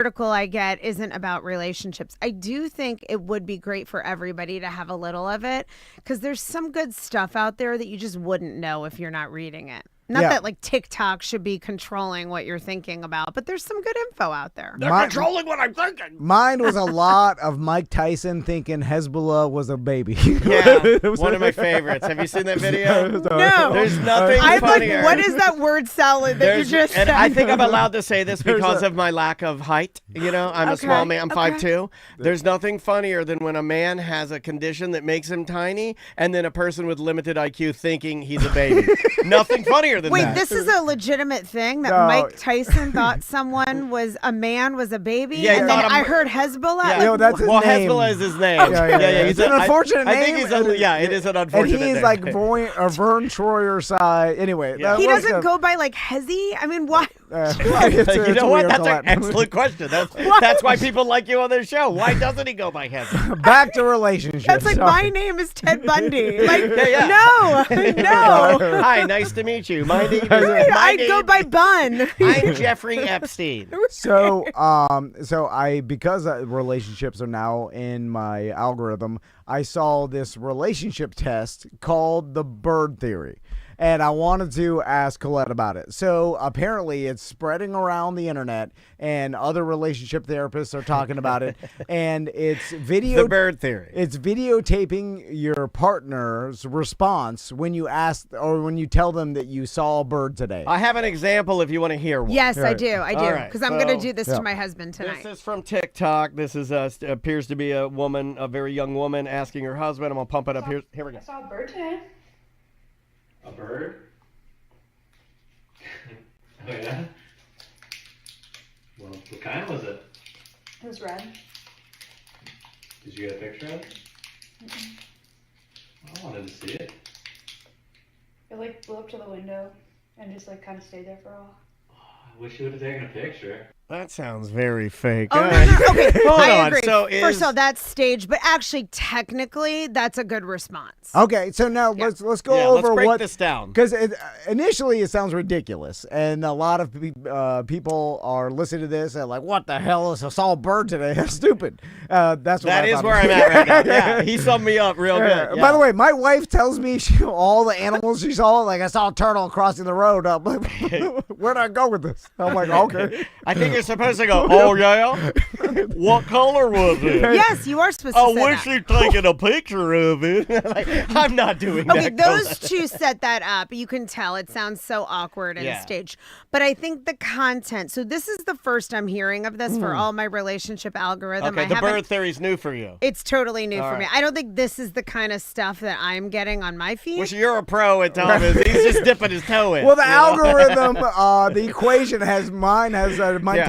article I get isn't about relationships. I do think it would be great for everybody to have a little of it because there's some good stuff out there that you just wouldn't know if you're not reading it. Not that like TikTok should be controlling what you're thinking about, but there's some good info out there. They're controlling what I'm thinking. Mine was a lot of Mike Tyson thinking Hezbollah was a baby. Yeah, one of my favorites. Have you seen that video? No. There's nothing I'm funnier. like, what is that word salad that you just and said? I think I'm allowed to say this because of my lack of height. You know, I'm a small man. I'm 5'2". There's nothing funnier than when a man has a condition that makes him tiny and then a person with limited IQ thinking he's a baby. Nothing funnier than that. Wait, this is a legitimate thing that Mike Tyson thought someone was a man was a baby? Yeah, and then I heard Hezbollah. Yeah. Like, No, that's his name. Hezbollah is his name. Yeah. He's It's an unfortunate I name. think it is an unfortunate And he's name. like Vern Troyer side. Anyway. Yeah. he doesn't go by like Hezzy? I mean, why? You know what? That's an excellent question. That's why people like you on their show. Why doesn't he go by Hezzy? Back to relationships. That's like, my name is Ted Bundy. Like, Yeah. no. Hi, nice to meet you. My name is I go by Bun. I'm Jeffrey Epstein. So because relationships are now in my algorithm, I saw this relationship test called the bird theory. And I wanted to ask Colette about it. So apparently it's spreading around the internet and other relationship therapists are talking about it. And it's The bird theory. It's videotaping your partner's response when you ask or when you tell them that you saw a bird today. I have an example if you want to hear one. Yes, I do. All right, Because I'm going to do this to my husband tonight. This is from TikTok. This is appears to be a woman, a very young woman, asking her husband. I'm going to pump it up here. Here we go. I saw a bird today. A bird? Oh yeah? Well, what kind was it? It was red. Did you get a picture of it? I wanted to see it. It like flew up to the window and just like kind of stayed there for a while. I wish you would have taken a picture. That sounds very fake. Oh, no. Okay, Hold I on. agree. So First of all, that's staged, but actually, technically, that's a good response. Okay, so now let's go over let's break what this down. Because initially it sounds ridiculous, and a lot of people are listening to this and like, "What the hell is I saw a bird today? That's stupid." That's what That I is thought. where I'm at right now. Yeah, he summed me up real good. Yeah. By the way, my wife tells me all the animals she saw. Like I saw a turtle crossing the road. I'm like, where'd I go with this? I'm like, okay. I think you're supposed to go, oh, yeah? What color was it? Yes, you are supposed to I say wish that. you'd taken a picture of it. Like, I'm not doing that. Okay, those two set that up. You can tell it sounds so awkward and staged. But I think the content, so this is the first I'm hearing of this for all my relationship algorithm. Okay, the bird theory's new for you. It's totally new for right. me. I don't think this is the kind of stuff that I'm getting on my feed. Which you're a pro at, Thomas. He's just dipping his toe in. Well, the algorithm, the equation has Mike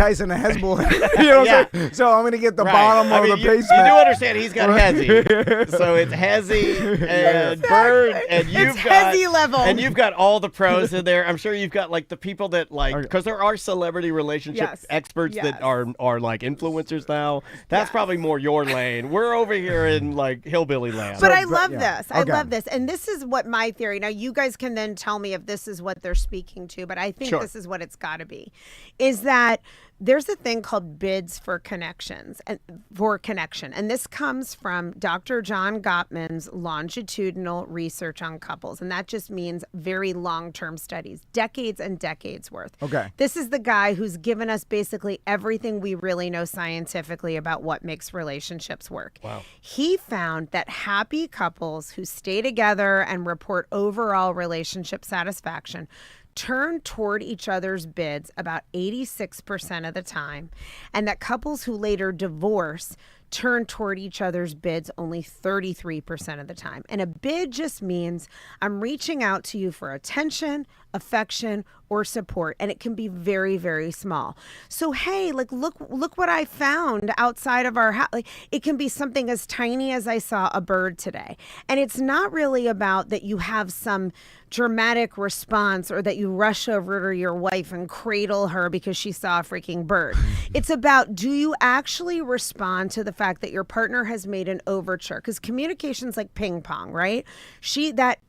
Tyson and Hezbollah. You know what I'm saying? So I'm going to get the bottom of the basement. You do understand he's got Hezzy. So it's Hezzy and Bird, and you've got Hezzy level. And you've got all the pros in there. I'm sure you've got like the people that like, because there are celebrity relationship experts that are like influencers now. That's probably more your lane. We're over here in like hillbilly land. But I love this. I love this. And this is what my theory. Now, you guys can then tell me if this is what they're speaking to, but I think this is what it's got to be, is that there's a thing called bids for connections and for connection. And this comes from Dr. John Gottman's longitudinal research on couples. And that just means very long-term studies, decades and decades worth. Okay. This is the guy who's given us basically everything we really know scientifically about what makes relationships work. Wow. He found that happy couples who stay together and report overall relationship satisfaction turn toward each other's bids about 86% of the time, and that couples who later divorce turn toward each other's bids only 33% of the time. And a bid just means I'm reaching out to you for attention, affection, or support, and it can be very, very small. So hey, like look what I found outside of our house. Like it can be something as tiny as I saw a bird today. And it's not really about that you have some dramatic response or that you rush over to your wife and cradle her because she saw a freaking bird. It's about, do you actually respond to the fact that your partner has made an overture? Because communication's like ping pong, right?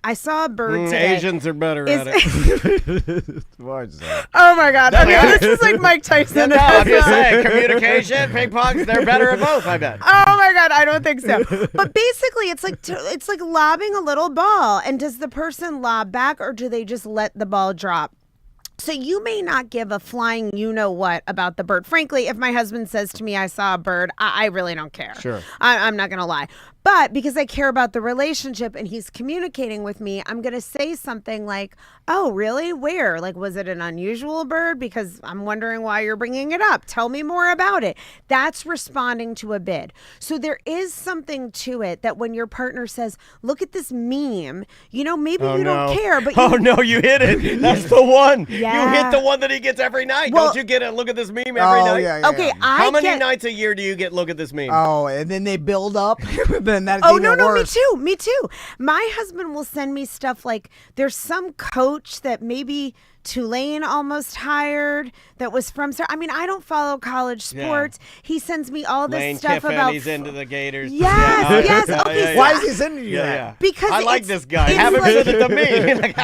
I saw a bird today. Asians are better at it. Why'd you say that? Oh my God. No, Okay, yeah. this is like Mike Tyson. No, I'm just saying, communication, ping pong, they're better at both, I bet. Oh my God, I don't think so. But basically, it's like lobbing a little ball. And does the person lob back, or do they just let the ball drop? So you may not give a flying you-know-what about the bird. Frankly, if my husband says to me, I saw a bird, I really don't care. Sure. I'm not going to lie. But because I care about the relationship and he's communicating with me, I'm going to say something like, oh, really? Where? Like, was it an unusual bird? Because I'm wondering why you're bringing it up. Tell me more about it. That's responding to a bid. So there is something to it that when your partner says, look at this meme, maybe you don't care. But oh, no, you hit it. That's the one. Yeah. You hit the one that he gets every night. Well, don't you get a look at this meme every night? Yeah, okay, yeah. How many nights a year do you get look at this meme? Oh, and then they build up. Then that's Oh, even no, worse. me too. My husband will send me stuff like there's some coach that maybe Tulane almost hired that was from. I mean, I don't follow college sports. Yeah. He sends me all this Lane stuff Kiffin, about. He's into the Gators. Yes, yes. Okay, Why is he sending you that? Yeah. Because I like this guy. it's Have him like- send it to me.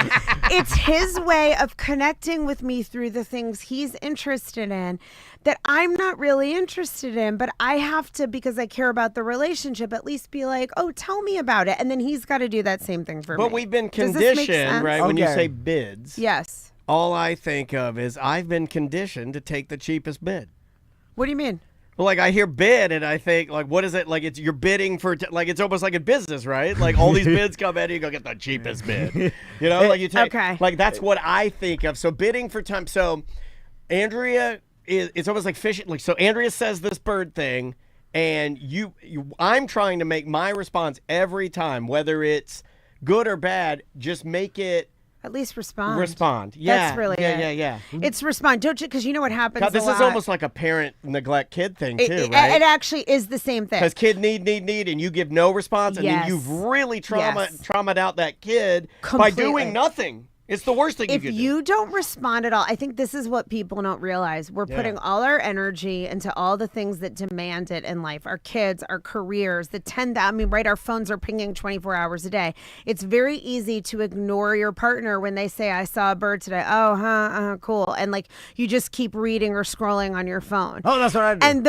It's his way of connecting with me through the things he's interested in that I'm not really interested in, but I have to, because I care about the relationship, at least be like, oh, tell me about it. And then he's got to do that same thing for me. But we've been Does this make conditioned, sense? right? When you Okay. say bids, Yes. all I think of is I've been conditioned to take the cheapest bid. What do you mean? Well, like I hear bid and I think like, what is it? Like you're bidding for, like it's almost like in business, right? Like all these bids come in and you go get the cheapest bid. Like you take, like that's what I think of. So bidding for time. So Andrea it's almost like fishing. Like, so Andrea says this bird thing and I'm trying to make my response every time, whether it's good or bad, just make it. At least respond. Respond. Yeah. That's really it. Yeah. It's respond. Don't you? Because you know what happens God, this a is lot. almost like a parent neglect kid thing too, It right? actually is the same thing. Because kid need, and you give no response, and then Yes. you've really Yes. traumatized out that kid by Completely. doing nothing. It's the worst thing If you could you don't respond at all, I think this is what people don't realize. We're putting all our energy into all the things that demand it in life. Our kids, our careers, our phones are pinging 24 hours a day. It's very easy to ignore your partner when they say, I saw a bird today. Oh, cool. And like, you just keep reading or scrolling on your phone. Oh, that's what I do. And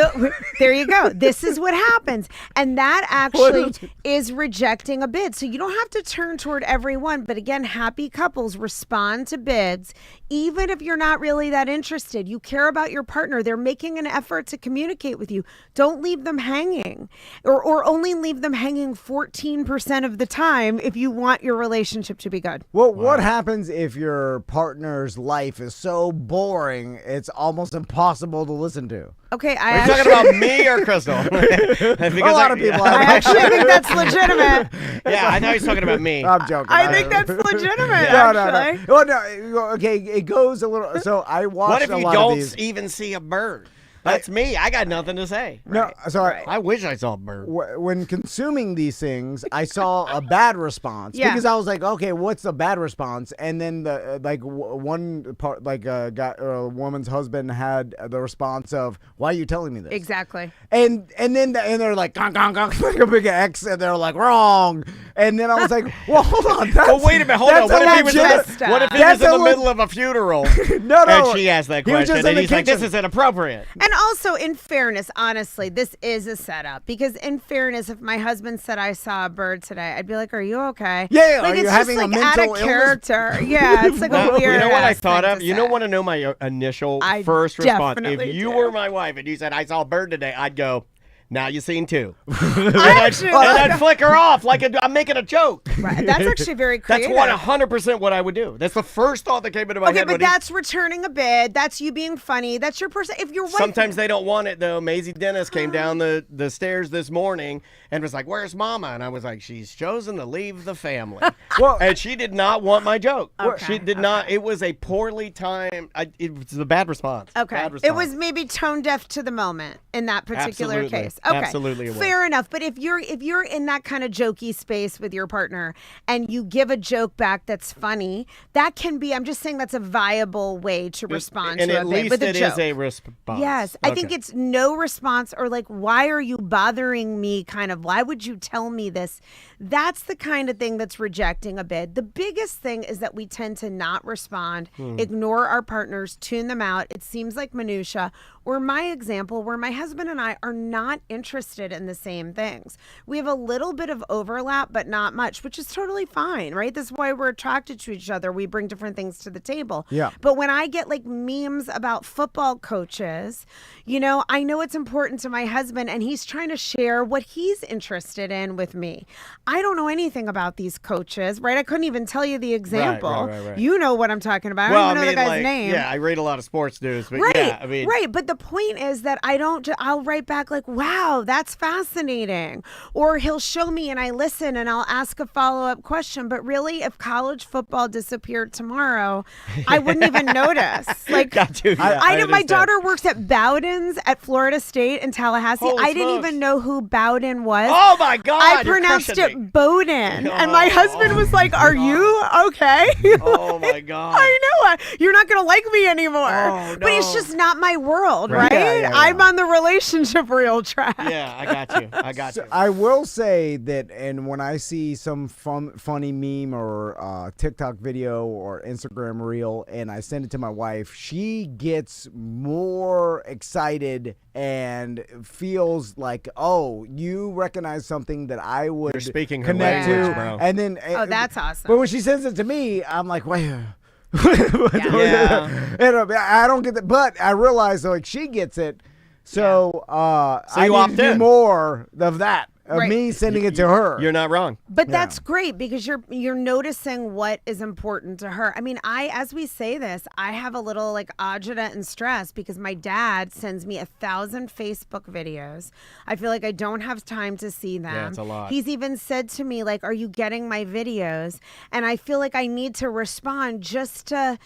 there you go. This is what happens. And that actually is rejecting a bid. So you don't have to turn toward everyone. But again, happy couples respond to bids, even if you're not really that interested. You care about your partner. They're making an effort to communicate with you. Don't leave them hanging, or only leave them hanging 14% of the time if you want your relationship to be good. Well, what happens if your partner's life is so boring it's almost impossible to listen to? Okay, Are you talking about me or Crystal? A lot of people I have actually think that's legitimate. Yeah, I know he's talking about me. I'm joking. I think that's legitimate, No. actually. Well, no. Okay, it goes a little. So I watched What if a you lot of don't these. even see a bird? That's me. I got nothing to say. No, so I wish I saw a bird. when consuming these things, I saw a bad response because I was like, okay, what's the bad response? And then the one part, a woman's husband had the response of, "Why are you telling me this?" Exactly. And then they're like, gong, gong, gong, like a big X, and they're like, wrong. And then I was like, well, hold on. But wait a minute, hold on. that's What if he a was legit- in, what if he That's was in a the leg- middle of a funeral? No. And she asked that He was question, just in and the he's like, "This kitchen. is inappropriate." And also, in fairness, honestly, this is a setup. Because in fairness, if my husband said I saw a bird today, I'd be like, "Are you okay?" Yeah, like are you it's having just a like mental out illness? of character. Yeah, it's like a weird. You know what I ass thought thing of? to You say. don't want to know my initial I first response. If definitely you do. were my wife and you said, "I saw a bird today," I'd go, "Now you seen two." Actually, And I'd flick her off like I'm making a joke. right, that's actually very That's creative. 100% what I would do. That's the first thought that came into my Okay, head. but when he- that's returning a bid. That's you being funny. That's your person. If your wife. Sometimes they don't want it though. Maisie Dennis came down the stairs this morning and was like, "Where's Mama?" And I was like, "She's chosen to leave the family." And she did not want my joke. Okay, She did not. It was a poorly timed. It was a bad response. Okay. Bad It response. was maybe tone deaf to the moment in that particular Absolutely. case. Okay. Absolutely it was. Fair enough. But if you're in that kind of jokey space with your partner and you give a joke back that's funny, that can be, I'm just saying that's a viable way to respond and to at a bit least with a it joke. is a response. Yes. I think it's no response or like, why are you bothering me? Kind of, why would you tell me this? That's the kind of thing that's rejecting a bid. The biggest thing is that we tend to not respond, ignore our partners, tune them out. It seems like minutia. Or my example, where my husband and I are not interested in the same things. We have a little bit of overlap, but not much, which is totally fine, right? This is why we're attracted to each other. We bring different things to the table. Yeah. But when I get like memes about football coaches, you know, I know it's important to my husband and he's trying to share what he's interested in with me. I don't know anything about these coaches, right? I couldn't even tell you the example. Right. You know what I'm talking about. Well, I don't even know the guy's name. Yeah, I read a lot of sports news, but Right, yeah, I mean, right. But the point is that I'll write back like, wow, that's fascinating. Or he'll show me and I listen and I'll ask a follow-up question. But really, if college football disappeared tomorrow, I wouldn't even notice. Like, Got you. Yeah, I my understand. daughter works at Bowden's at Florida State in Tallahassee. Holy I didn't smokes. even know who Bowden was. Oh my God! I you're pronounced crushing me. it Bowden. And my husband was like, are you okay? Oh my God! I know. You're not going to like me anymore. Oh, But it's no. just not my world, Right. right? Yeah. I'm on the relationship reel track. Yeah, I got you. I got So you. I will say that, and when I see some funny meme or TikTok video or Instagram reel, and I send it to my wife, she gets more excited and feels like, oh, you recognize something that I would You're speaking her connect language, to, bro. and then Oh, that's awesome. But when she sends it to me, I'm like, wait. Yeah. And I don't get that, but I realize like she gets it. So, I you need opt to do in. more of that, of Right. me sending it to her. You're not wrong. But Yeah. that's great because you're noticing what is important to her. I mean, as we say this, I have a little like agita and stress because my dad sends me 1,000 Facebook videos. I feel like I don't have time to see them. Yeah, it's a lot. He's even said to me like, "Are you getting my videos?" And I feel like I need to respond just to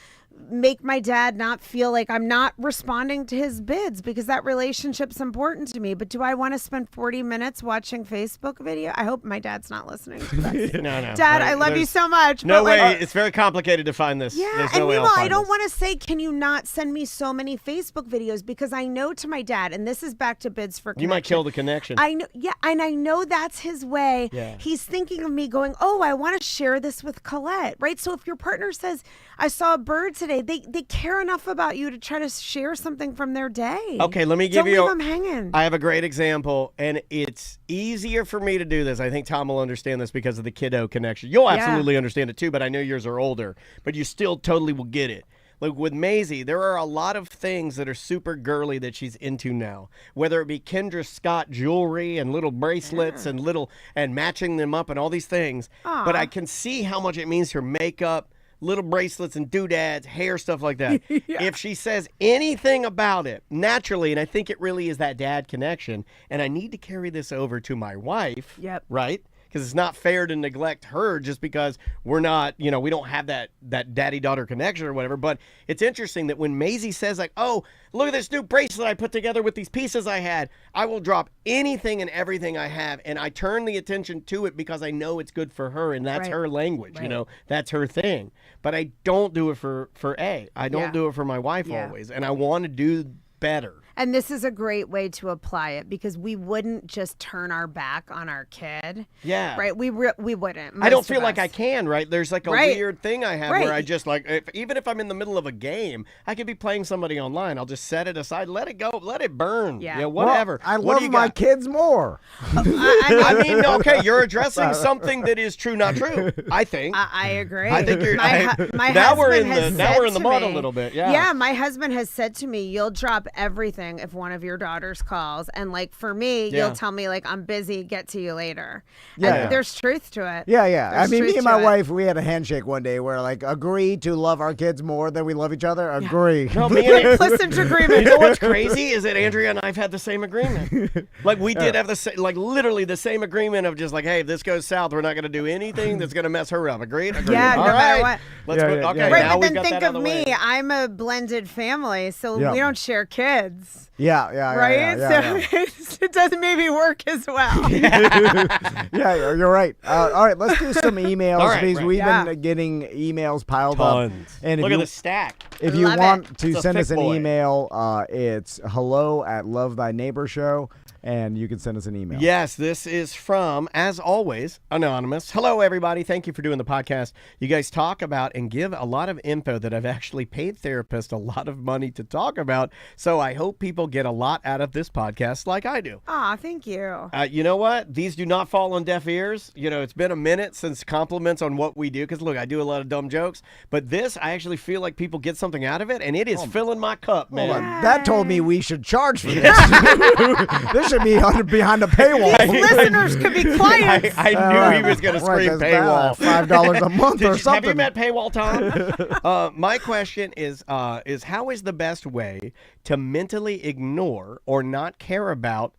make my dad not feel like I'm not responding to his bids because that relationship's important to me. But do I want to spend 40 minutes watching Facebook video? I hope my dad's not listening to this. No. Dad, I love you There's so much. No but, like, way. It's very complicated to find this. yeah, There's and no way I'll meanwhile, I find don't this. want to say, can you not send me so many Facebook videos? Because I know to my dad, and this is back to bids for You might connection. kill the connection. I know, yeah, and I know that's his way. Yeah. He's thinking of me going, oh, I want to share this with Colette, right? So if your partner says, I saw a bird today, they care enough about you to try to share something from their day. Okay, let me give Don't you. leave them hanging. I have a great example, and it's easier for me to do this. I think Tom will understand this because of the kiddo connection. You'll absolutely understand it too, but I know yours are older, but you still totally will get it. Like with Maisie, there are a lot of things that are super girly that she's into now. Whether it be Kendra Scott jewelry and little bracelets and matching them up and all these things. Aw. But I can see how much it means her makeup, little bracelets and doodads, hair, stuff like that. If she says anything about it, naturally, and I think it really is that dad connection, and I need to carry this over to my wife, Yep. right? Because it's not fair to neglect her just because we're not, we don't have that daddy-daughter connection or whatever. But it's interesting that when Maisie says like, oh, look at this new bracelet I put together with these pieces I had, I will drop anything and everything I have, and I turn the attention to it because I know it's good for her, and that's Right. her language, Right. that's her thing. But I don't do it for A. I don't Yeah. do it for my wife Yeah. always, and I want to do better. And this is a great way to apply it because we wouldn't just turn our back on our kid. Yeah. Right? We wouldn't. I don't most feel of like I us. can, right? There's like a Right. weird thing I have Right. where I just like, even if I'm in the middle of a game, I could be playing somebody online. I'll just set it aside, let it go, let it burn. Yeah. Whatever. Well, I What do love you my got? kids more. I mean, okay, you're addressing something that is true, not true. I think. I agree. I think you're. My now we're husband in the has now said we're in the to mud a me- little bit. Yeah. Yeah, my husband has said to me, "You'll drop everything if one of your daughters calls," and like for me, Yeah. you'll tell me like, "I'm busy, get to you later." Yeah. And there's truth to it. Yeah. I There's mean, me truth and to my it. wife, we had a handshake one day where like agree to love our kids more than we love each other. Agree. No, me and Implicit agreement. You know what's crazy is that Andrea and I've had the same agreement. Like we did have the same, like literally the same agreement of just like, hey, if this goes south, we're not going to do anything that's going to mess her up. Agreed? Agreed. Yeah, All no matter right. what. Let's Yeah, put, yeah, okay. yeah. Right, now but we've then got think that out of the me. way. I'm a blended family, so Yeah. we don't share kids. Anonymous. Yeah, Right? yeah. It doesn't maybe work as well. Yeah, you're right. All right, let's do some emails All right, because right. we've Yeah. been getting emails piled Tons. up. And Look at the stack. If you Love want it. to It's a send thick us an boy. email, it's hello@lovethy-neighbor-show, and you can send us an email. Yes, this is from, as always, Anonymous. Hello, everybody. Thank you for doing the podcast. You guys talk about and give a lot of info that I've actually paid therapists a lot of money to talk about. So I hope people get a lot out of this podcast like I do. Aw, thank you. You know what? These do not fall on deaf ears. You know, it's been a minute since compliments on what we do. Because, look, I do a lot of dumb jokes. But this, I actually feel like people get something out of it. And it is filling my cup, man. Hold on. That told me we should charge for this. This should be behind the paywall. These listeners could be clients. I knew he was going to scream paywall. $5 a month or something. Have you met Paywall Tom? My question is how is the best way to mentally ignore or not care about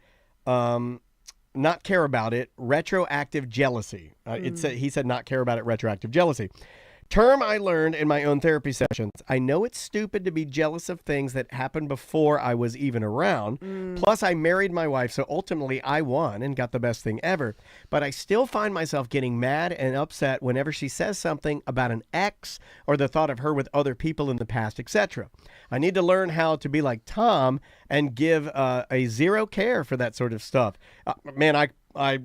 it retroactive jealousy? He said not care about it retroactive jealousy. Term I learned in my own therapy sessions. I know it's stupid to be jealous of things that happened before I was even around. Plus, I married my wife, so ultimately I won and got the best thing ever. But I still find myself getting mad and upset whenever she says something about an ex or the thought of her with other people in the past, etc. I need to learn how to be like Tom and give a zero care for that sort of stuff. Man,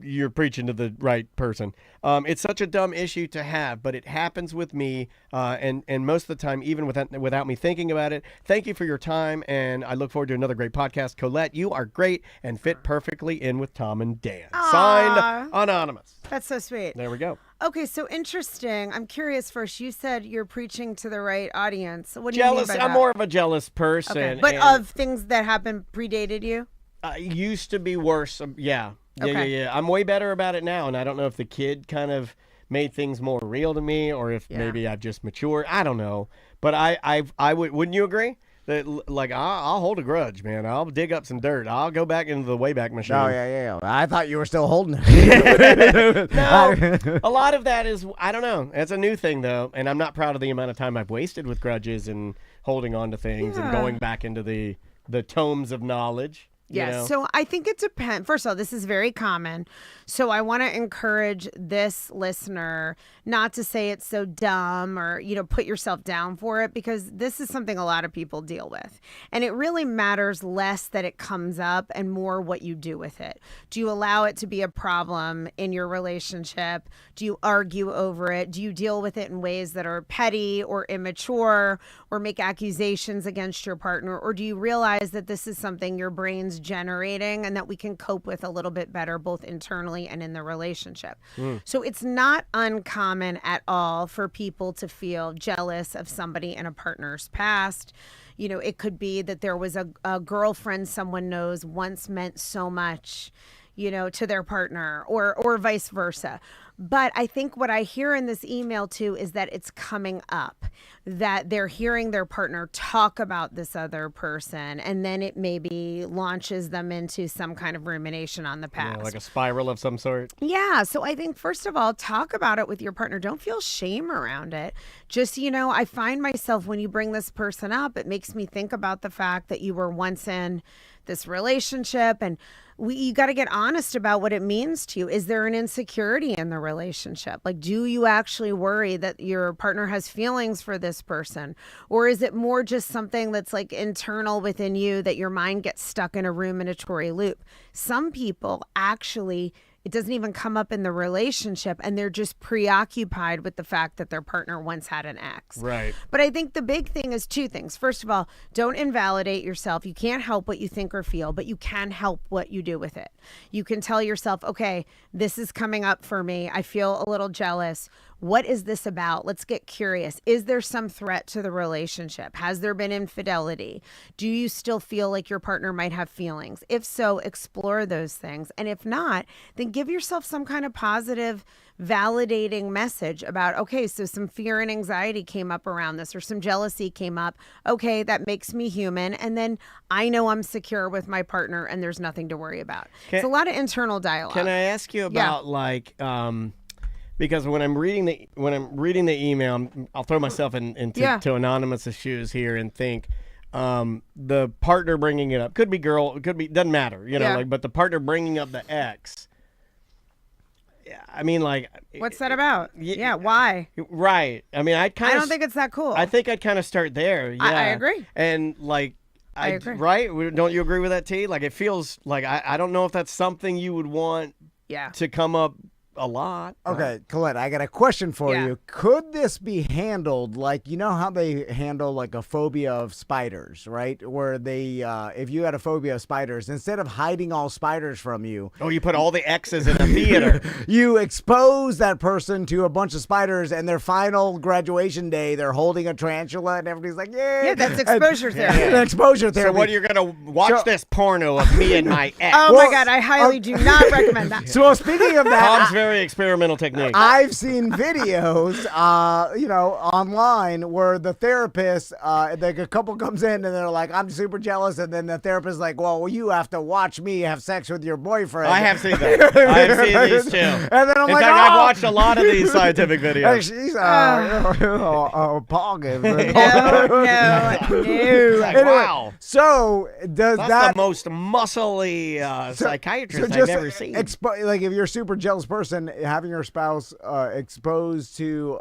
you're preaching to the right person. It's such a dumb issue to have, but it happens with me, and most of the time, even without me thinking about it. Thank you for your time, and I look forward to another great podcast. Colette, you are great and fit perfectly in with Tom and Dan. Aw. Signed, Anonymous. That's so sweet. There we go. Okay, so interesting. I'm curious first. You said you're preaching to the right audience. What do Jealous. you mean by I'm that? more of a jealous person. Okay. But and, of things that happened predated you? used to be worse. Yeah. Okay. I'm way better about it now, and I don't know if the kid kind of made things more real to me, or if maybe I've just matured. I don't know, but I wouldn't you agree that like I'll hold a grudge, man. I'll dig up some dirt. I'll go back into the Wayback Machine. Oh, yeah. I thought you were still holding it. No, a lot of that is I don't know. It's a new thing though, and I'm not proud of the amount of time I've wasted with grudges and holding on to things and going back into the tomes of knowledge. Yes. You know? So I think it depends. First of all, this is very common. So I want to encourage this listener not to say it's so dumb or, put yourself down for it, because this is something a lot of people deal with. And it really matters less that it comes up and more what you do with it. Do you allow it to be a problem in your relationship? Do you argue over it? Do you deal with it in ways that are petty or immature or make accusations against your partner? Or do you realize that this is something your brain's generating and that we can cope with a little bit better both internally and in the relationship? So it's not uncommon at all for people to feel jealous of somebody in a partner's past. It could be that there was a girlfriend someone knows once meant so much, to their partner, or vice versa. But I think what I hear in this email too is that it's coming up, that they're hearing their partner talk about this other person, and then it maybe launches them into some kind of rumination on the past. Like a spiral of some sort. Yeah. So I think, first of all, talk about it with your partner. Don't feel shame around it. Just, I find myself, when you bring this person up, it makes me think about the fact that you were once in this relationship, and you got to get honest about what it means to you. Is there an insecurity in the relationship? Like, do you actually worry that your partner has feelings for this person? Or is it more just something that's like internal within you that your mind gets stuck in a ruminatory loop? Some people actually, it doesn't even come up in the relationship, and they're just preoccupied with the fact that their partner once had an ex. Right. But I think the big thing is two things. First of all, don't invalidate yourself. You can't help what you think or feel, but you can help what you do with it. You can tell yourself, okay, this is coming up for me. I feel a little jealous. What is this about? Let's get curious. Is there some threat to the relationship? Has there been infidelity? Do you still feel like your partner might have feelings? If so, explore those things. And if not, then give yourself some kind of positive, validating message about, okay, so some fear and anxiety came up around this, or some jealousy came up. Okay, that makes me human. And then I know I'm secure with my partner and there's nothing to worry about. It's a lot of internal dialogue. Can I ask you about because when I'm reading the email, I'll throw myself into Anonymous' shoes here and think, the partner bringing it up, could be girl, it could be, doesn't matter, but the partner bringing up the ex. Yeah, I mean, like, what's that about? Yeah, why? Right. I mean, I don't think it's that cool. I think I'd kind of start there. Yeah, I agree. And like, I agree. Right? Don't you agree with that, T? Like, it feels like I don't know if that's something you would want. To come up a lot. Okay, Colette, I got a question for Yeah. you. Could this be handled like, you know how they handle like a phobia of spiders, right? Where they, if you had a phobia of spiders, instead of hiding all spiders from you, you put all the X's in a theater. you expose that person to a bunch of spiders, and their final graduation day, they're holding a tarantula, and everybody's like, yeah. Yeah, that's exposure therapy. Exposure therapy. So what, you're going to watch this porno of me and my ex? Oh my God, I highly do not recommend that. So speaking of that, Tom's very experimental technique. I've seen videos, online where the therapist, like a couple comes in and they're like, I'm super jealous. And then the therapist is like, well, you have to watch me have sex with your boyfriend. I have seen that. I have seen these too. And then I'm in like, fact, oh! I've watched a lot of these scientific Hey, videos. she's pogging. No. Like, wow. So does That's the most muscly psychiatrist I've ever seen. Like if you're a super jealous person, having your spouse exposed to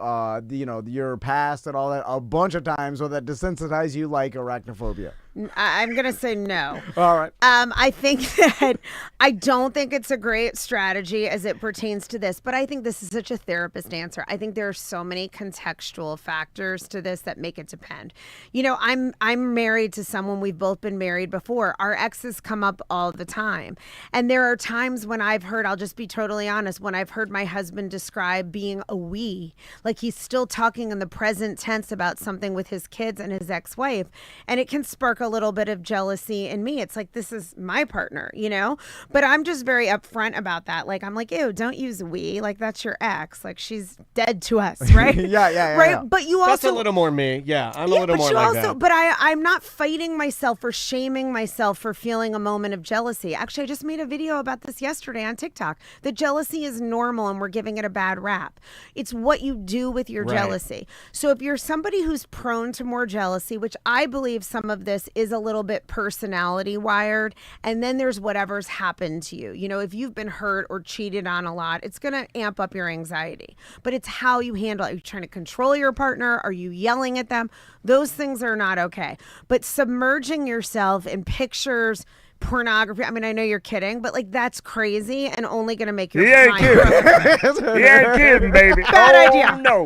your past and all that a bunch of times, will that desensitize you like arachnophobia? I'm gonna say no. All right. I think that I don't think it's a great strategy as it pertains to this, but I think this is such a therapist answer. I think there are so many contextual factors to this that make it depend. I'm married to someone, we've both been married before. Our exes come up all the time. And there are times when I'll just be totally honest, when I've heard my husband describe being a we, like he's still talking in the present tense about something with his kids and his ex-wife, and it can spark a little bit of jealousy in me. It's like, this is my partner, but I'm just very upfront about that. Like, I'm like, ew, don't use we, like that's your ex, like she's dead to us, right? Yeah. Right. Yeah. But you also, that's a little more me. Yeah, I'm a little more you like also, that. But I'm not fighting myself or shaming myself for feeling a moment of jealousy. Actually, I just made a video about this yesterday on TikTok. That jealousy is normal and we're giving it a bad rap. It's what you do with your jealousy. So if you're somebody who's prone to more jealousy, which I believe some of this is a little bit personality wired, and then there's whatever's happened to you. If you've been hurt or cheated on a lot, it's going to amp up your anxiety. But it's how you handle it. Are you trying to control your partner? Are you yelling at them? Those things are not okay. But submerging yourself in pictures, pornography. I mean, I know you're kidding, but like that's crazy and only going to make your mind grow. He ain't kidding, baby. Bad idea. No.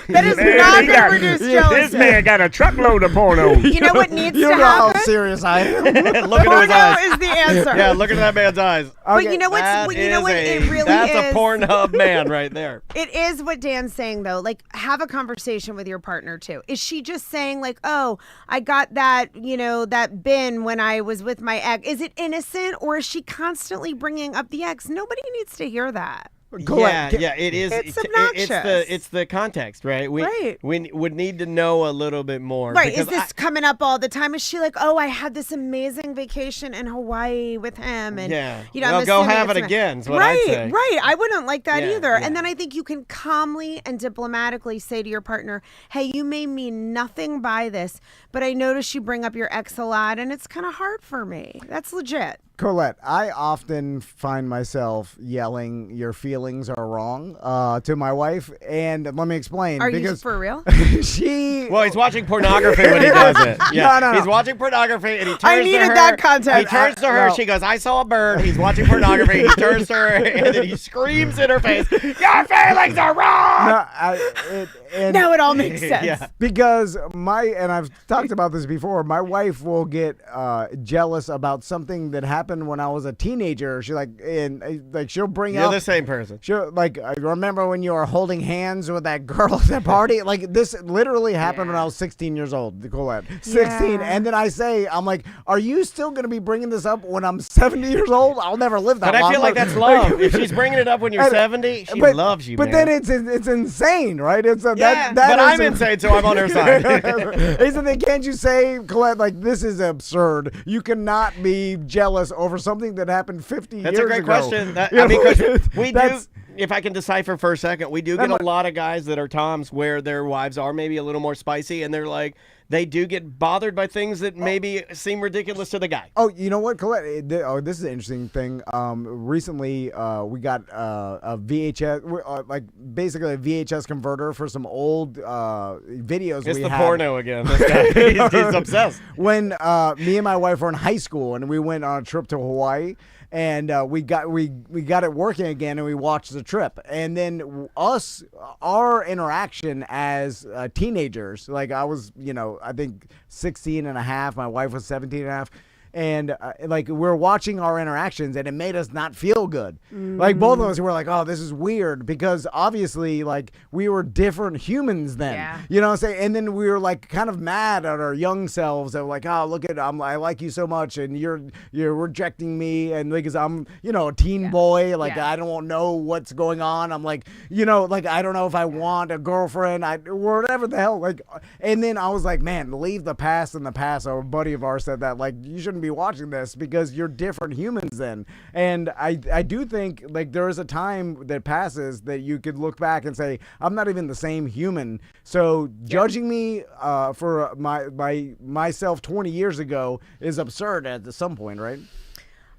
That is Man, not he going to got- reduce jealousy. This man got a truckload of porno. You know what needs You to know how happen? serious I am. Look into his Porno eyes. is the answer. Yeah, look into that man's eyes. But you know what's? That What, you know is what? It really that's is. a Pornhub man right there. It is what Dan's saying, though. Like, have a conversation with your partner, too. Is she just saying, like, oh, I got that, that bin when I was with my ex? Is it innocent, or is she constantly bringing up the ex? Nobody needs to hear that. Yeah, it is. It's It's obnoxious. the context, right? Right. We would need to know a little bit more. Right. because Is this coming up all the time? Is she like, oh, I had this amazing vacation in Hawaii with him? And, Yeah. I'm Well, go assuming have it's it again is what I'd right, say. Right. I wouldn't like that Yeah, either. yeah. And then I think you can calmly and diplomatically say to your partner, hey, you may mean nothing by this, but I notice you bring up your ex a lot and it's kind of hard for me. That's legit. Colette, I often find myself yelling, your feelings are wrong, to my wife. And let me explain. Are you because for real? she... Well, he's watching pornography when he does it. Yeah. No. He's watching pornography and he turns I to needed her. that context. He turns to her. No. She goes, I saw a bird. He's watching pornography. He turns to her and then he screams in her face, your feelings are wrong. Now it all makes sense. Yeah. Because and I've talked about this before, my wife will get jealous about something that happened when I was a teenager. She'll bring You're up... the same person. She'll, like, I remember when you were holding hands with that girl at that party? Like, this literally happened when I was 16 years old, Colette. 16. Yeah. And then I'm like, are you still going to be bringing this up when I'm 70 years old? I'll never live that But long. I feel like that's love. If she's bringing it up when you're 70, she loves you, But man. then it's insane, right? It's Yeah, but I'm insane, so I'm on her side. Isn't it? Can't you say, Colette, like, this is absurd. You cannot be jealous over something that happened 50 years That's ago. a great question. Because we do, if I can decipher for a second, we do get a lot of guys that are Toms where their wives are maybe a little more spicy, and they're like, they do get bothered by things that maybe seem ridiculous to the guy. Oh, you know what, Colette? This is an interesting thing. Recently, we got a VHS, like basically a VHS converter for some old videos. It's we the had. porno again. This guy, he's obsessed. When me and my wife were in high school and we went on a trip to Hawaii. And we got it working again, and we watched the trip. And then our interaction as teenagers, like I was, I think 16 and a half. My wife was 17 and a half. And like we're watching our interactions, and it made us not feel good. Like both of us were like, "Oh, this is weird," because obviously, like we were different humans then. Yeah. You know what I'm saying? And then we were like kind of mad at our young selves. That were like, "Oh, look at I like you so much, and you're rejecting me," and because I'm a teen boy, like I don't know what's going on. I'm like like I don't know if I want a girlfriend, whatever the hell. Like, and then I was like, man, leave the past in the past. A buddy of ours said that like you shouldn't be watching this because you're different humans then. And I do think like there is a time that passes that you could look back and say, I'm not even the same human. So judging me for myself 20 years ago is absurd at some point, right?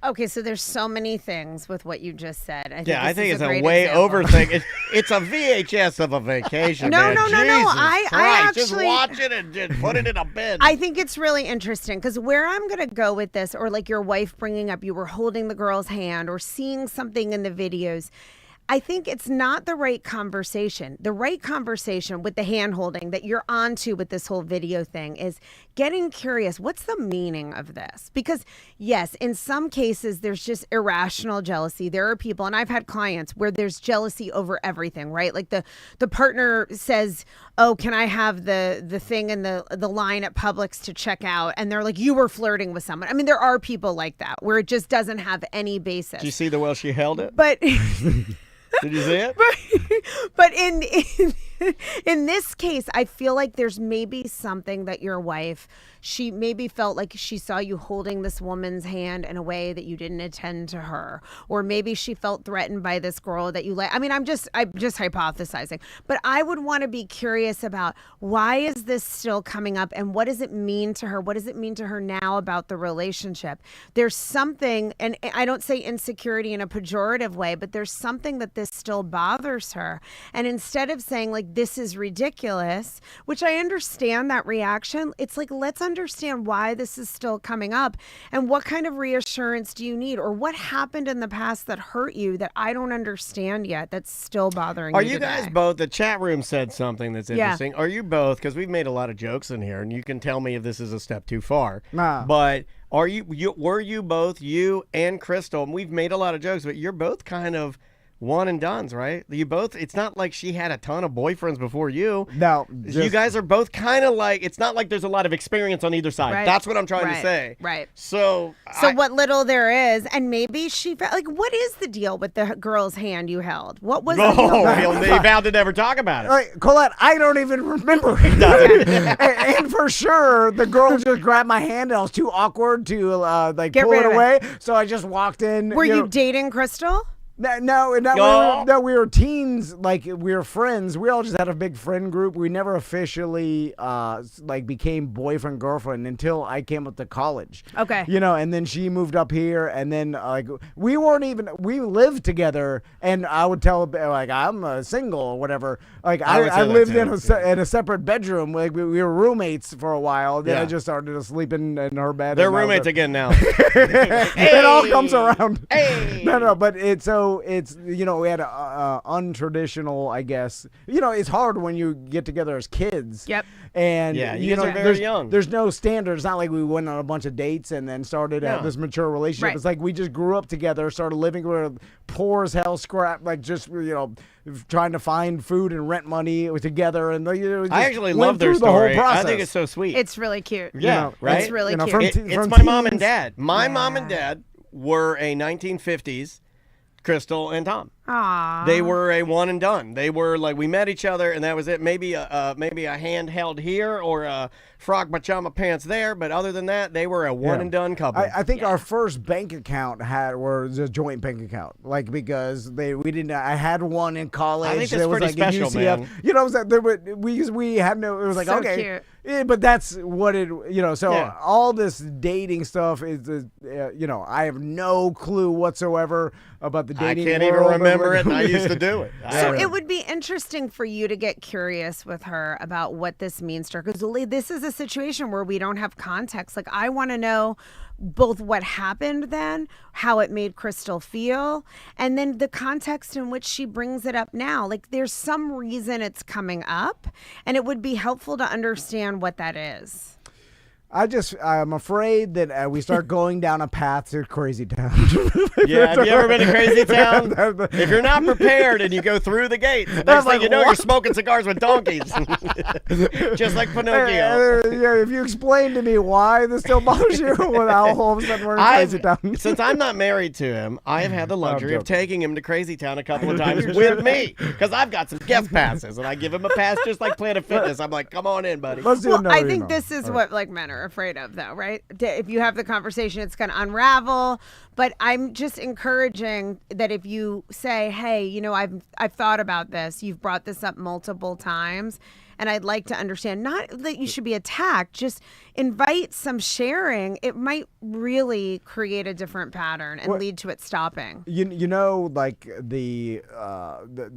Okay, so there's so many things with what you just said. I think it's a great way example. over thing. It's a VHS of a vacation. No, man. no. Jesus I Christ. Just actually watch it and just put it in a bin. I think it's really interesting because where I'm going to go with this, or like your wife bringing up you were holding the girl's hand or seeing something in the videos, I think it's not the right conversation. The right conversation with the hand holding that you're onto with this whole video thing is getting curious. What's the meaning of this? Because yes, in some cases, there's just irrational jealousy. There are people, and I've had clients where there's jealousy over everything, right? Like the partner says, oh, can I have the thing in the line at Publix to check out? And they're like, you were flirting with someone. I mean, there are people like that where it just doesn't have any basis. Did you see the way she held it? But Did you see it? but in this case, I feel like there's maybe something that your wife, she maybe felt like she saw you holding this woman's hand in a way that you didn't attend to her, or maybe she felt threatened by this girl that you like. I mean, I'm just hypothesizing, but I would want to be curious about why is this still coming up, and what does it mean to her? What does it mean to her now about the relationship? There's something, and I don't say insecurity in a pejorative way, but there's something that this still bothers her. And instead of saying like, this is ridiculous, which I understand that reaction, it's like, let's understand why this is still coming up and what kind of reassurance do you need, or what happened in the past that hurt you that I don't understand yet that's still bothering you. Are you guys both, the chat room said something that's interesting. Are you both, because we've made a lot of jokes in here, and you can tell me if this is a step too far. Nah. But were you both, you and Crystal, and we've made a lot of jokes, but you're both kind of one and dones, right? You both, it's not like she had a ton of boyfriends before you. No. You guys are both kind of like, it's not like there's a lot of experience on either side. Right. That's what I'm trying to say. Right. So what little there is, and maybe she felt like, what is the deal with the girl's hand you held? What was the deal? They vowed to never talk about it. All right, Colette, I don't even remember it. and for sure, the girl just grabbed my hand, and I was too awkward to Get pull rid it of it. away. So I just walked in. Were you dating Crystal? No, we were teens. Like we were friends. We all just had a big friend group. We never officially became boyfriend girlfriend until I came up to college. Okay. And then she moved up here, and then we lived together. And I would tell like I'm single or whatever. Like I lived in a separate bedroom. Like we were roommates for a while. Then I just started sleeping in her bed. They're roommates again now. It all comes around. Hey. No, but it's we had a untraditional, I guess. It's hard when you get together as kids. Yep. And you guys are very young. There's no standards. It's not like we went on a bunch of dates and then started this mature relationship. Right. It's like we just grew up together, started living with poor as hell scrap, like just trying to find food and rent money together. And I actually love their story. I think it's so sweet. It's really cute. Yeah, right. It's really cute. It's my mom and dad. My mom and dad were a 1950s Crystal and Tom. Aww. They were a one and done. They were like, we met each other and that was it. Maybe a hand held here or a frock pajama pants there, but other than that, they were a one and done couple. I think our first bank account was a joint bank account, like because we didn't. I had one in college. I think that's there was pretty like special, a UCF. man. You know, there were, we had no. It was like So okay, cute. but that's what it. You know, so Yeah. all this dating stuff is. You know, I have no clue whatsoever about the I dating. can't even world. remember it, and I used to do it. So it would be interesting for you to get curious with her about what this means to her, because this is a situation where we don't have context. Like, I want to know both what happened then, how it made Crystal feel, and then the context in which she brings it up now. Like, there's some reason it's coming up, and it would be helpful to understand what that is. I'm afraid that we start going down a path to Crazy Town. Yeah, have you ever been to Crazy Town? If you're not prepared and you go through the gates, the next thing you know, you're smoking cigars with donkeys. Just like Pinocchio. If you explain to me why this still bothers you, without all of a sudden we're in Crazy Town. Since I'm not married to him, I have had the luxury of taking him to Crazy Town a couple of times with me, because I've got some guest passes, and I give him a pass just like Planet Fitness. I'm like, come on in, buddy. Let's do Well, another I think email. this is what like men are afraid of, though, right? If you have the conversation, it's going to unravel. But I'm just encouraging that if you say, "Hey, you know, I've thought about this. You've brought this up multiple times, and I'd like to understand." Not that you should be attacked. Just invite some sharing. It might really create a different pattern and lead to it stopping. You know, like the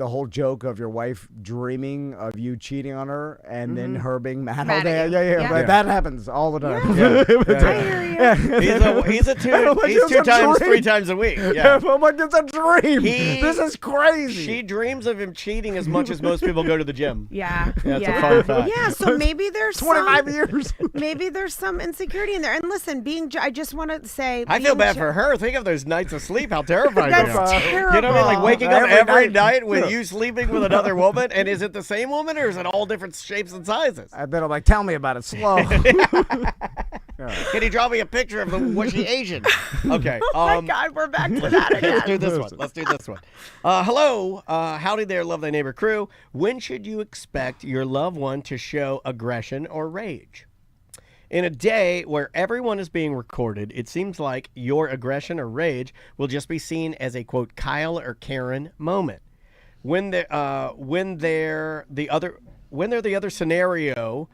whole joke of your wife dreaming of you cheating on her and then her being mad all Mad day. at you. Yeah. Yeah. But that happens all the time. I hear you. He's two times, 3 times a week. Yeah. I'm like, it's a dream. This is crazy. She dreams of him cheating as much as most people go to the gym. Yeah. That's a fun fact. Yeah. So maybe there's 25 years. Maybe there's some insecurity in there. And listen, I just want to say, I feel being bad for her. Think of those nights of sleep. How terrifying That's they are. terrible. You know what I mean? Like waking up Every every night. night with you sleeping with another woman. And is it the same woman or is it all different shapes and sizes? And then I'm like, tell me about it slow. Can you draw me a picture of was she Asian? Okay. Oh my God, we're back to that again. Let's do this one. Hello. Howdy there, Love Thy Neighbor crew. When should you expect your loved one to show aggression or rage? In a day where everyone is being recorded, it seems like your aggression or rage will just be seen as a, quote, Kyle or Karen moment. When they're the other scenario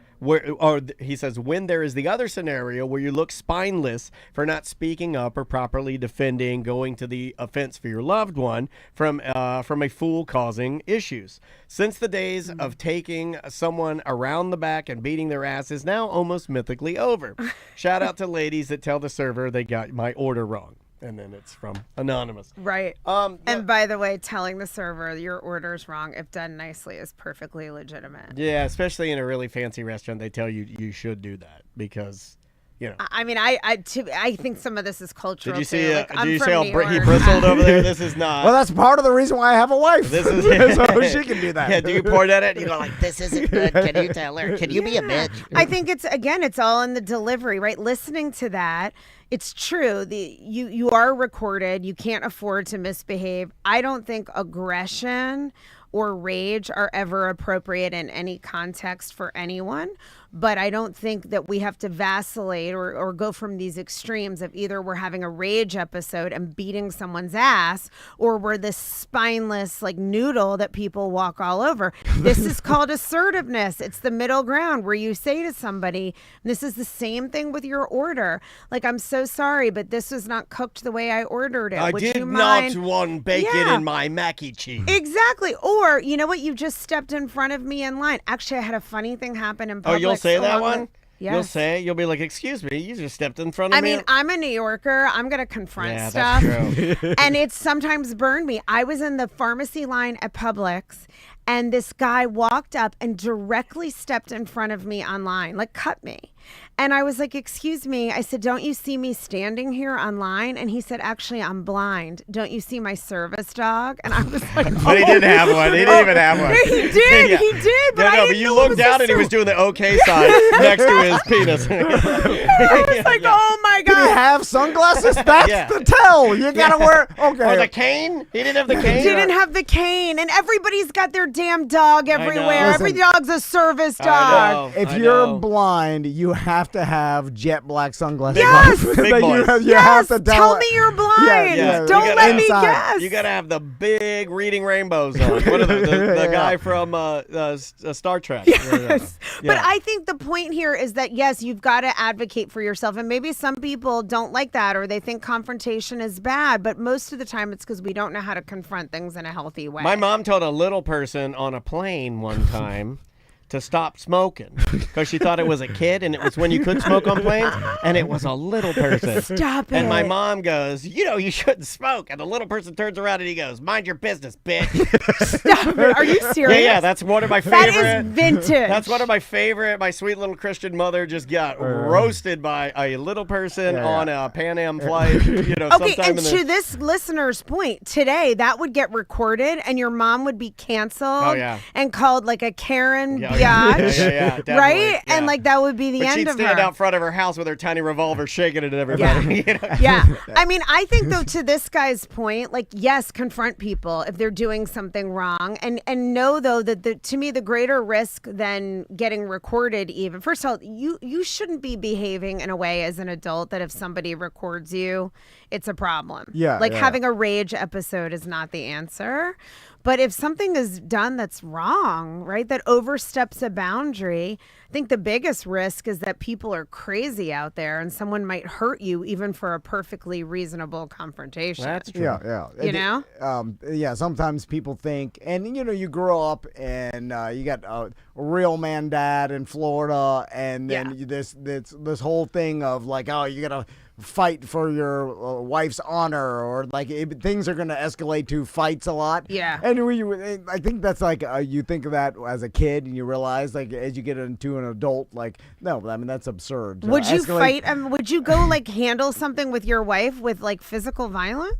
he says, when there is the other scenario where you look spineless for not speaking up or properly defending, going to the offense for your loved one from a fool causing issues. Since the days of taking someone around the back and beating their ass is now almost mythically over. Shout out to ladies that tell the server they got my order wrong. And then it's from Anonymous. Right. And by the way, telling the server your order's wrong, if done nicely, is perfectly legitimate. Yeah, especially in a really fancy restaurant, they tell you you should do that because, you know. I mean, I think some of this is cultural. Did you see? too. Like, I'm did you from see how New he York. bristled over there? This is not. Well, that's part of the reason why I have a wife. This is so she can do that. Yeah, do you point at it? You go like, "This isn't good." Can you tell her? Can you be a bitch? I think it's all in the delivery, right? Listening to that. It's true. You are recorded. You can't afford to misbehave. I don't think aggression or rage are ever appropriate in any context for anyone. But I don't think that we have to vacillate or go from these extremes of either we're having a rage episode and beating someone's ass, or we're this spineless like noodle that people walk all over. This is called assertiveness. It's the middle ground where you say to somebody, this is the same thing with your order. Like, I'm so sorry, but this was not cooked the way I ordered it. I Would did you not mind? want bacon Yeah. in my mac and cheese. Exactly. Or, you know what? You just stepped in front of me in line. Actually, I had a funny thing happen in Oh, public. you'll say that along one? the- Yes. You'll say, you'll be like, "Excuse me, you just stepped in front of I me." mean, I'm a New Yorker. I'm going to confront Yeah, stuff. that's true. And it's sometimes burned me. I was in the pharmacy line at Publix, and this guy walked up and directly stepped in front of me online, like cut me. And I was like, "Excuse me." I said, "Don't you see me standing here online?" And he said, "Actually, I'm blind. Don't you see my service dog?" And I was like, But he didn't have one. He didn't even have one. He did. Yeah. He did. But Yeah, I no, didn't but you know it looked was down a and he was ser- doing the okay sign next to his penis. I was like, "Oh my my Did he God. have sunglasses? That's Yeah. the tell. You gotta wear. Okay. Or the cane? He didn't have the cane? Didn't have the cane, and everybody's got their damn dog everywhere. Listen, Every dog's a service I dog. know, If I you're know. blind, you have to have jet black sunglasses. Yes! on. Big That boys. you have Yes, to tell me you're blind. yeah, you Don't gotta let me inside. guess. You gotta have the big reading rainbows on. What are the guy from Star Trek? Yes. But Yeah. I think the point here is that, yes, you've got to advocate for yourself. And maybe some people don't like that or they think confrontation is bad. But most of the time, it's because we don't know how to confront things in a healthy way. My mom told a little person on a plane one time to stop smoking because she thought it was a kid and it was when you could smoke on planes, and it was a little person. Stop it. And my mom goes, you shouldn't smoke. And the little person turns around and he goes, mind your business, bitch. Stop it. Are you serious? Yeah, that's one of my That favorite. is vintage. That's one of my favorite. My sweet little Christian mother just got roasted by a little person on a Pan Am flight. Okay, sometime and in to the. this listener's point, today that would get recorded and your mom would be canceled Oh, yeah. and called like a Karen Yeah, biatch, yeah, definitely, right? yeah. And like that would be the But end she'd of stand her. out front of her house with her tiny revolver shaking it at everybody. Yeah. Yeah. I mean, I think though, to this guy's point, like, yes, confront people if they're doing something wrong, and know though that to me the greater risk than getting recorded, even first of all, you shouldn't be behaving in a way as an adult that if somebody records you, it's a problem. Yeah, like yeah. having a rage episode is not the answer. But if something is done that's wrong, right, that oversteps a boundary, I think the biggest risk is that people are crazy out there and someone might hurt you even for a perfectly reasonable confrontation. That's true. Yeah. You know? Yeah, sometimes people think, and you grow up and you got a real man dad in Florida, and then this whole thing of like, oh, you gotta fight for your wife's honor, or like things are gonna escalate to fights a lot. Yeah. And I think that's like you think of that as a kid, and you realize like as you get into an adult, like no, I mean that's absurd. Would you Escalate- fight? Would you go like handle something with your wife with like physical violence?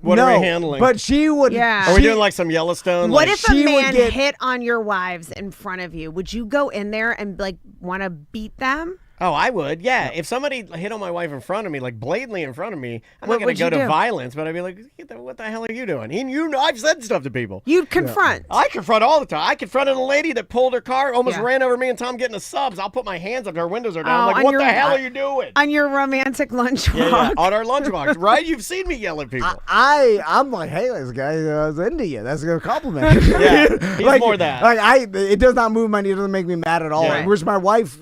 What no, are we handling? But she would. Yeah. Are we she- doing like some Yellowstone? What like, if a she would man get- hit on your wives in front of you? Would you go in there and like want to beat them? Oh, I would. Yeah. If somebody hit on my wife in front of me, like blatantly in front of me, I'm What not going would to go you to do? violence, but I'd be like, what the hell are you doing? And I've said stuff to people. You'd confront. I confront all the time. I confronted a lady that pulled her car, almost Yeah. ram over me and Tom getting the subs. I'll put my hands up. Her windows are down. Oh, I'm like, on what your- the hell are you doing? On your romantic lunch walk. Yeah, on our lunchbox, right? You've seen me yell at people. I'm like, hey, this guy is into you. That's a good compliment. Yeah, he's more that. Like it does not move my. It doesn't make me mad at all. Yeah. Which my wife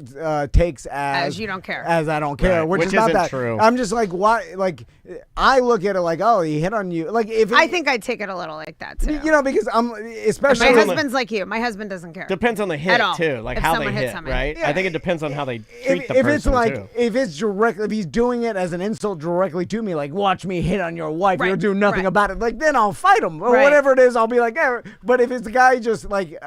takes As you don't care. as I don't care. Right, Which is which not isn't that. true. I'm just like, why? Like, I look at it like, oh, he hit on you. Like if I think I'd take it a little like that too. because I'm especially My Depends on the- husband's like you. My husband doesn't care. Depends on the hit At all. too, like If how they someone hits hit, somebody. right? I think it depends on how they treat the if person it's like too. if it's direct, if he's doing it as an insult directly to me, like watch me hit on your wife, Right, you'll do nothing right. about it. Like then I'll fight him or Right. whatever it is. I'll be like, eh. But if it's a guy just like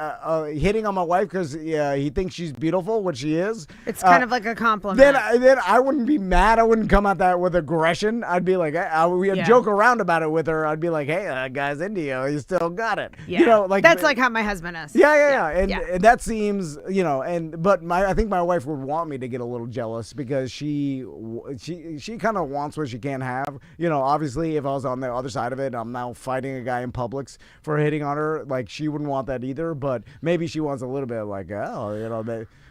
hitting on my wife because he thinks she's beautiful, which she is, It's kind of like a compliment. then I wouldn't be mad. I wouldn't come at that with aggression. I'd be like, we'd Yeah. joke around about it with her. I'd be like, hey, that guy's into you. You still got it. yeah. You know, like that's like how my husband is. yeah. And, Yeah. and that seems, but I think my wife would want me to get a little jealous because she kind of wants what she can't have. Obviously, if I was on the other side of it, I'm now fighting a guy in Publix for hitting on her. Like she wouldn't want that either. But maybe she wants a little bit of like,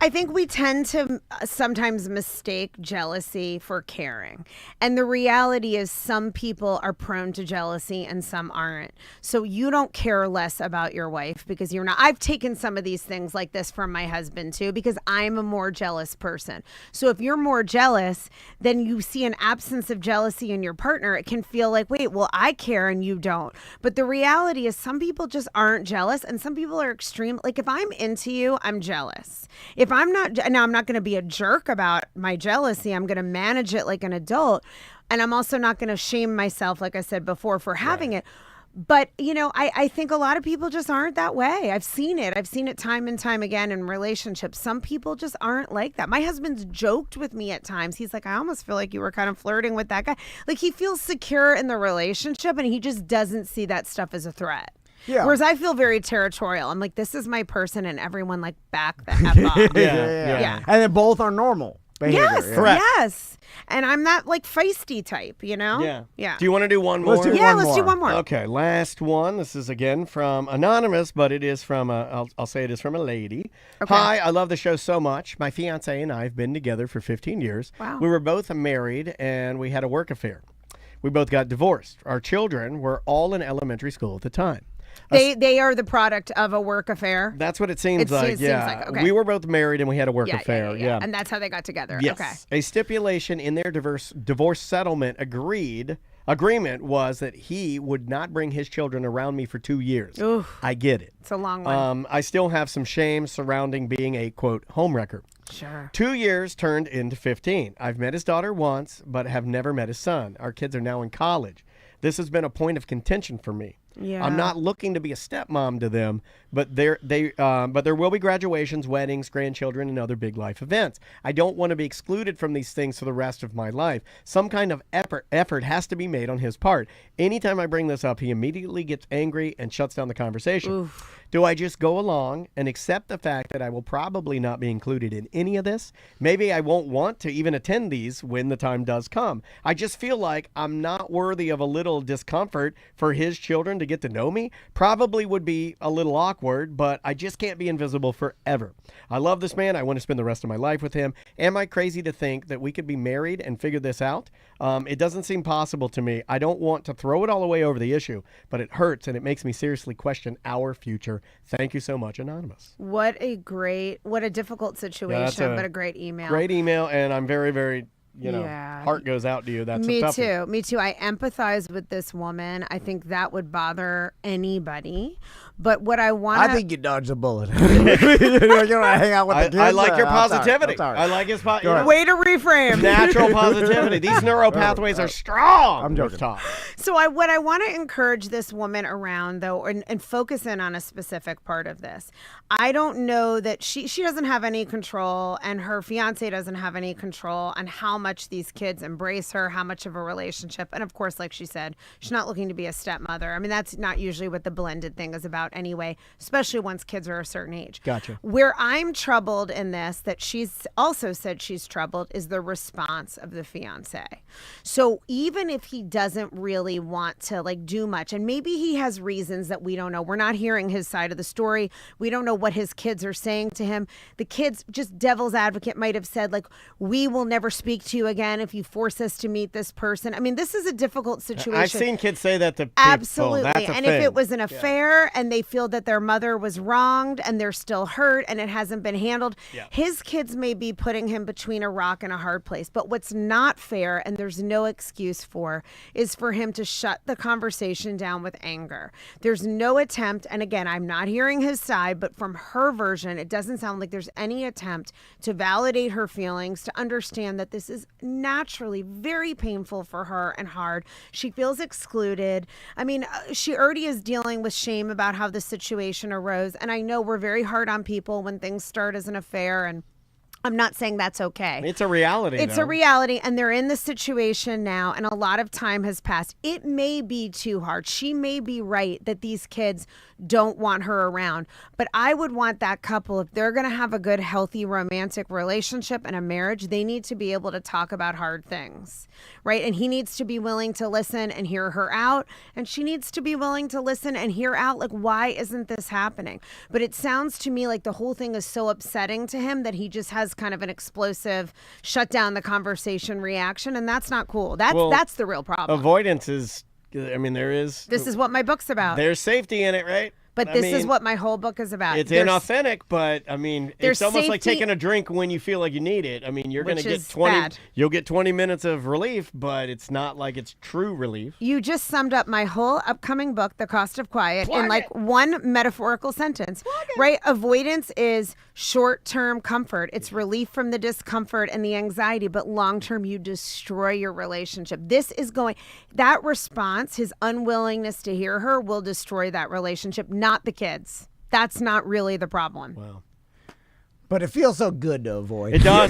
I think we tend to sometimes mistake jealousy for caring. And the reality is some people are prone to jealousy and some aren't. So you don't care less about your wife because you're not. I've taken some of these things like this from my husband too because I'm a more jealous person. So if you're more jealous, then you see an absence of jealousy in your partner. It can feel like, wait, well, I care and you don't. But the reality is some people just aren't jealous and some people are extreme. Like if I'm into you, I'm jealous. If I'm not, now I'm not going to be a jerk about my jealousy. I'm going to manage it like an adult. And I'm also not going to shame myself, like I said before, for having it. But, I think a lot of people just aren't that way. I've seen it. I've seen it time and time again in relationships. Some people just aren't like that. My husband's joked with me at times. He's like, I almost feel like you were kind of flirting with that guy. Like he feels secure in the relationship and he just doesn't see that stuff as a threat. Yeah. Whereas I feel very territorial. I'm like, this is my person and everyone like back the F off. Yeah. Yeah. And then both are normal. behavior. Yes, yeah. Correct. yes. And I'm that like feisty type, you know? Yeah. Yeah. Do you want to do one more? Let's do Yeah, one let's do more. one more. Okay, last one. This is again from Anonymous, but it is from I'll say it is from a lady. Okay. Hi, I love the show so much. My fiance and I have been together for 15 years. Wow. We were both married and we had a work affair. We both got divorced. Our children were all in elementary school at the time. They are the product of a work affair. That's what it seems It like. seems Yeah. like, okay. We were both married and we had a work Yeah, affair. yeah. And that's how they got together. Yes. Okay. A stipulation in their divorce settlement agreement was that he would not bring his children around me for 2 years. Oof. I get it. It's a long one. I still have some shame surrounding being a, quote, homewrecker. Sure. 2 years turned into 15. I've met his daughter once, but have never met his son. Our kids are now in college. This has been a point of contention for me. Yeah. I'm not looking to be a stepmom to them, but there will be graduations, weddings, grandchildren, and other big life events. I don't want to be excluded from these things for the rest of my life. Some kind of effort has to be made on his part. Anytime I bring this up, he immediately gets angry and shuts down the conversation. Oof. Do I just go along and accept the fact that I will probably not be included in any of this? Maybe I won't want to even attend these when the time does come. I just feel like I'm not worthy of a little discomfort for his children to get to know me. Probably would be a little awkward, but I just can't be invisible forever. I love this man. I want to spend the rest of my life with him. Am I crazy to think that we could be married and figure this out? It doesn't seem possible to me. I don't want to throw it all away over the issue, but it hurts and it makes me seriously question our future. Thank you so much, Anonymous. What a difficult situation, but a great email. Great email, and I'm very, very, Yeah. heart goes out to you. That's Me a toughie. too. Me too. I empathize with this woman. I think that would bother anybody. But what I want I think you dodged a bullet. You're gonna hang out with the kids. I like your I'm sorry. positivity. I'm sorry. I like his way to reframe. natural positivity. These neural pathways are strong. I'm joking. Top. So what I want to encourage this woman around though, and focus in on a specific part of this. I don't know that she doesn't have any control, and her fiance doesn't have any control on how much these kids embrace her, how much of a relationship. And of course, like she said, she's not looking to be a stepmother. I mean, that's not usually what the blended thing is about anyway, especially once kids are a certain age. Gotcha. Where I'm troubled in this, that she's also said she's troubled, is the response of the fiance. So even if he doesn't really want to like do much, and maybe he has reasons that we don't know, we're not hearing his side of the story. We don't know what his kids are saying to him. The kids, just devil's advocate, might have said like, we will never speak to you again if you force us to meet this person. I mean, this is a difficult situation. I've seen kids say that to people. Absolutely. That's a And thing. if it was an affair and they feel that their mother was wronged and they're still hurt and it hasn't been handled, his kids may be putting him between a rock and a hard place. But what's not fair, and there's no excuse for, is for him to shut the conversation down with anger. There's no attempt, and again, I'm not hearing his side, but from her version, it doesn't sound like there's any attempt to validate her feelings, to understand that this is naturally very painful for her and hard. She feels excluded. I mean, she already is dealing with shame about how the situation arose. And I know we're very hard on people when things start as an affair, and I'm not saying that's okay. It's a reality. It's a reality, and they're in the situation now, and a lot of time has passed. It may be too hard. She may be right that these kids don't want her around, but I would want that couple, if they're going to have a good, healthy, romantic relationship and a marriage, they need to be able to talk about hard things, right? And he needs to be willing to listen and hear her out, and she needs to be willing to listen and hear out, like, why isn't this happening? But it sounds to me like the whole thing is so upsetting to him that he just has kind of an explosive shut down the conversation reaction, and that's not cool. That's the real problem. Avoidance is, I mean, This is what my book's about. There's safety in it, right? But this is what my whole book is about. It's inauthentic, but I mean, there's it's almost like safety- taking a drink when you feel like you need it. I mean, you're going to Which get is 20. bad. You'll get 20 minutes of relief, but it's not like it's true relief. You just summed up my whole upcoming book, The Cost of Quiet, in like one metaphorical sentence, right? Avoidance is short-term comfort. It's relief from the discomfort and the anxiety, but long-term you destroy your relationship. That response, his unwillingness to hear her, will destroy that relationship, not the kids. That's not really the problem. Wow. But it feels so good to avoid. It does.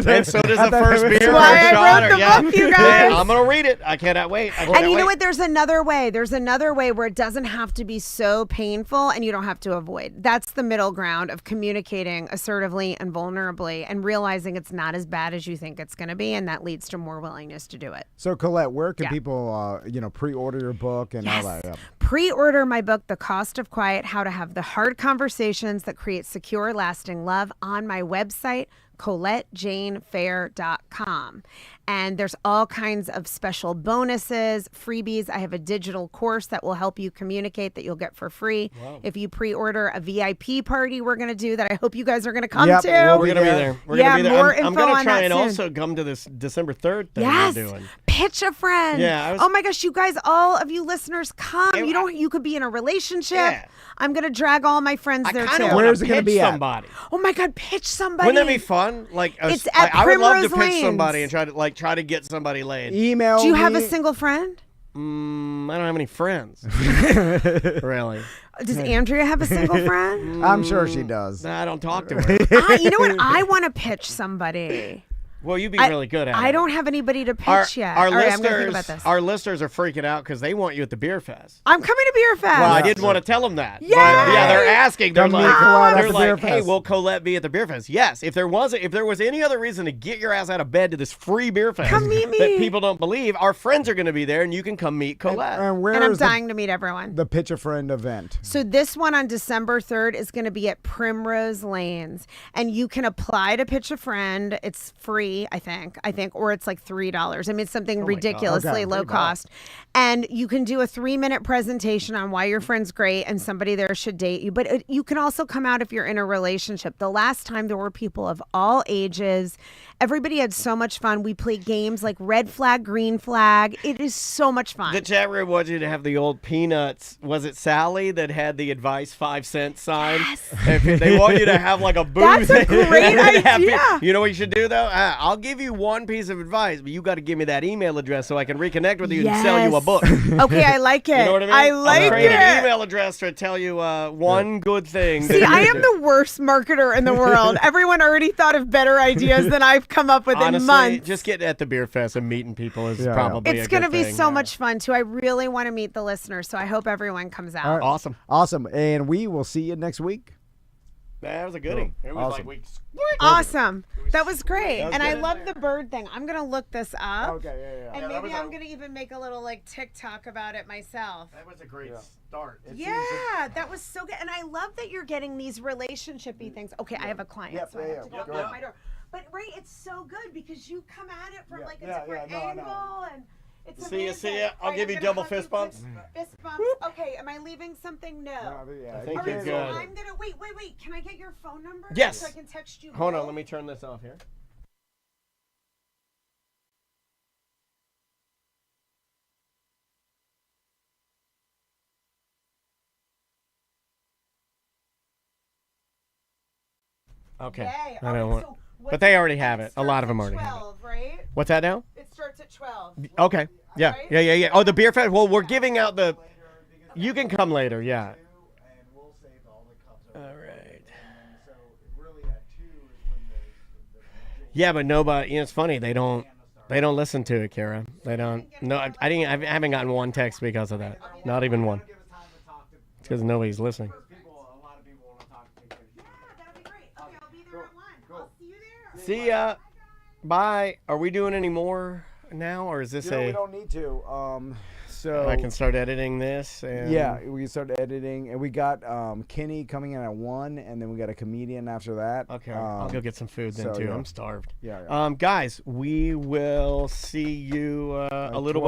And so does the first beer. That's why I wrote the yeah. book, you guys. Yeah, I'm going to read it. I cannot wait. And you know what? There's another way. There's another way where it doesn't have to be so painful and you don't have to avoid. That's the middle ground of communicating assertively and vulnerably and realizing it's not as bad as you think it's going to be. And that leads to more willingness to do it. So, Colette, where can Yeah. people, pre-order your book and all that? Yeah. Pre-order my book, The Cost of Quiet, How to Have the Hard Conversations That Create Secure, Lasting Love, on my website, ColetteJaneFair.com. And there's all kinds of special bonuses, freebies. I have a digital course that will help you communicate that you'll get for free. If you pre-order a VIP party we're going to do that I hope you guys are going to come Yep, to. we'll We're going to be there. We're Yeah, gonna be there. more I'm info going to on try that and soon. also come to this December 3rd thing Yes. we're doing. Pitch a friend. Yeah, Oh my gosh, you guys, all of you listeners, come. You could be in a relationship. Yeah. I'm going to drag all my friends there kind too. of Where's want it to gonna pitch be at? somebody. Oh my God, pitch somebody. Wouldn't that be fun? Like, It's at I would love to Primrose pitch somebody Lanes. and try to get somebody laid. Email Do you have a me. single friend? I don't have any friends. Really? Does Andrea have a single friend? I'm sure she does. Nah, I don't talk to her. You know what? I want to pitch somebody. Well, you'd be really good at it. I don't have anybody to pitch yet. Our All right, listeners, I'm going to think about this. our listeners are freaking out because they want you at the beer fest. I'm coming to Beer Fest. Well, I didn't want to tell them that. Yay! But, yeah, they're asking. They're Come meet like, Colette at they're the beer like, hey, fest. will Colette be at the beer fest? Yes. If there was any other reason to get your ass out of bed to this free beer fest Come meet me. that people don't believe, our friends are going to be there, and you can come meet Colette. And where And I'm is dying to meet everyone. the Pitch a Friend event? So this one on December 3rd is going to be at Primrose Lanes, and you can apply to pitch a friend. It's free, I think, or it's like $3. I mean, it's something ridiculously Okay, low $3. cost. And you can do a 3-minute presentation on why your friend's great and somebody there should date you. But you can also come out if you're in a relationship. The last time there were people of all ages. Everybody had so much fun. We played games like red flag, green flag. It is so much fun. The chat room wants you to have the old Peanuts. Was it Sally that had the advice 5-cent sign? Yes. They want you to have like a booth. That's a great idea. You know what you should do though? I'll give you one piece of advice, but you got to give me that email address so I can reconnect with you and sell you a Yes. book. Okay, I like it. You know what I mean? I like I'll create an it. email address to tell you one good thing. See, I am the worst marketer in the world. Everyone already thought of better ideas than I've come up with Honestly, in months. just getting at the beer fest and meeting people is Yeah. probably It's going to be so much fun, too. I really want to meet the listeners, so I hope everyone comes out. All right. Awesome. Awesome. And we will see you next week. That was a goodie. It was Awesome. like we Awesome. That was great. That was And I good. love the bird thing. I'm going to look this up. Okay, And that maybe was I'm going to even make a little like TikTok about it myself. That was a great start. Yeah, that was so good. And I love that you're getting these relationship-y things. Okay, I have a client, Yep, so I yeah, have to yeah. go Go knock ahead. my door. But Ray, it's so good because you come at it from Yeah, like a yeah, different yeah, no, I angle know. and it's See ya, amazing. see ya. I'll All give I'm you gonna double hug you fist bumps. Fist bumps. Okay, am I leaving something? No. Yeah, I think All you're right, good. so I'm gonna wait. Can I get your phone number? Yes. So I can text you. Hold on, both? let me turn this off here. Okay. Yay. I All don't right, want. so But they already have it. A lot of them starts already at have it. 12, right? What's that now? It starts at 12. Okay. Yeah. Right? Yeah. Oh, the beer fest. Well, we're giving out the. You can come later. Yeah. All right. Yeah, but nobody. You know, it's funny. They don't listen to it, Kara. They don't. No, I didn't. I haven't gotten one text because of that. Not even one. It's because nobody's listening. Yeah, that'll be great. Okay, I'll be there at 1. I'll see you there. See ya. Bye. Are we doing any more now, or is this we a? don't need to. So I can start editing this. And yeah, we can start editing, and we got Kenny coming in at 1, and then we got a comedian after that. Okay. I'll go get some food then so, too. yeah. I'm starved. Yeah. Guys, we will see you a little.